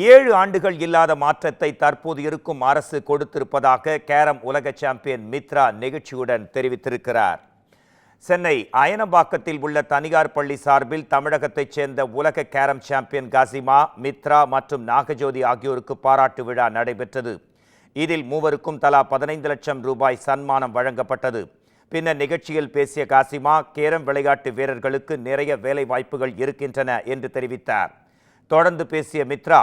7 ஆண்டுகள் இல்லாத மாற்றத்தை தற்போது இருக்கும் அரசு கொடுத்திருப்பதாக கேரம் உலக சாம்பியன் மித்ரா நெகிழ்ச்சியுடன் தெரிவித்திருக்கிறார். சென்னை அயனம்பாக்கத்தில் உள்ள தனியார் பள்ளி சார்பில் தமிழகத்தைச் சேர்ந்த உலக கேரம் சாம்பியன் காசிமா, மித்ரா மற்றும் நாகஜோதி ஆகியோருக்கு பாராட்டு விழா நடைபெற்றது. இதில் மூவருக்கும் தலா 15 லட்சம் ரூபாய் சன்மானம் வழங்கப்பட்டது. பின்னர் நிகழ்ச்சியில் பேசிய காசிமா, கேரம் விளையாட்டு வீரர்களுக்கு நிறைய வேலை வாய்ப்புகள் இருக்கின்றன என்று தெரிவித்தார். தொடர்ந்து பேசிய மித்ரா,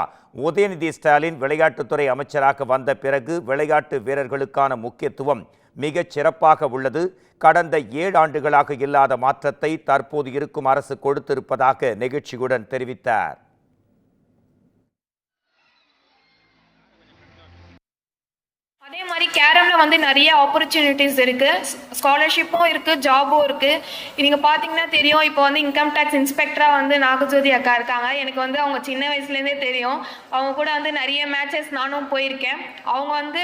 உதயநிதி ஸ்டாலின் விளையாட்டுத்துறை அமைச்சராக வந்த பிறகு விளையாட்டு வீரர்களுக்கான முக்கியத்துவம் மிகச் சிறப்பாக உள்ளது. கடந்த 7 ஆண்டுகளாக இல்லாத மாற்றத்தை தற்போது இருக்கும் அரசு கொடுத்திருப்பதாக நெகிழ்ச்சியுடன் தெரிவித்தார். அதே மாதிரி கேரம்ல நிறைய ஆப்பர்ச்சுனிட்டிஸ் இருக்கு, ஸ்காலர்ஷிப்பும் இருக்கு, ஜாபும் இருக்கு. நீங்க பாத்தீங்கன்னா தெரியும், இப்போ இன்கம் டேக்ஸ் இன்ஸ்பெக்டரா நாகஜோதி அக்கா இருக்காங்க. எனக்கு அவங்க சின்ன வயசுலேருந்தே தெரியும். அவங்க கூட நிறைய மேட்சஸ் நானும் போயிருக்கேன். அவங்க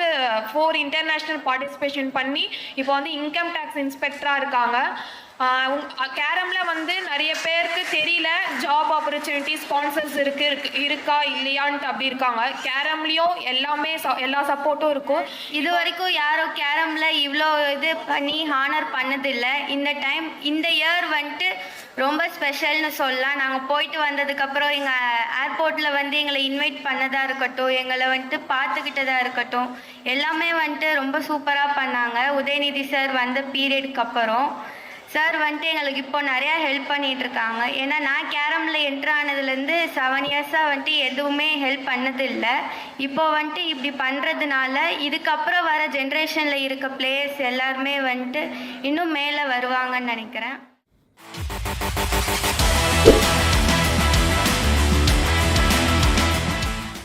4 இன்டர்நேஷ்னல் பார்ட்டிசிபேஷன் பண்ணி இப்போ இன்கம் டேக்ஸ் இன்ஸ்பெக்டரா இருக்காங்க. கேரம்ல நிறைய பேருக்கு தெரியல, ஜாப் ஆப்பர்ச்சுனிட்டி, ஸ்பான்சர்ஸ் இருக்கா இல்லையான்ட்டு அப்படி இருக்காங்க. கேரம்லயும் எல்லா சப்போர்ட்டும் இருக்கும். இது வரைக்கும் யாரும் கேரம்ல இவ்வளோ இது பண்ணி ஹானர் பண்ணதில்லை. இந்த இயர் ரொம்ப ஸ்பெஷல்னு சொல்லலாம். நாங்கள் போயிட்டு வந்ததுக்கப்புறம் எங்கள் ஏர்போர்ட்டில் எங்களை இன்வைட் பண்ணதாக இருக்கட்டும், எங்களை பார்த்துக்கிட்டதாக இருக்கட்டும், எல்லாமே ரொம்ப சூப்பராக பண்ணாங்க. உதயநிதி சார் வந்த பீரியடுக்கு அப்புறம் சார் எங்களுக்கு இப்போ நிறையா ஹெல்ப் பண்ணிகிட்டு இருக்காங்க. ஏன்னா நான் கேரமில் என்ட்ரு ஆனதுலேருந்து 7 இயர்ஸாக எதுவுமே ஹெல்ப் பண்ணதில்லை. இப்போ இப்படி பண்ணுறதுனால இதுக்கப்புறம் வர ஜென்ரேஷனில் இருக்க பிளேயர்ஸ் எல்லாருமே இன்னும் மேலே வருவாங்கன்னு நினைக்கிறேன்.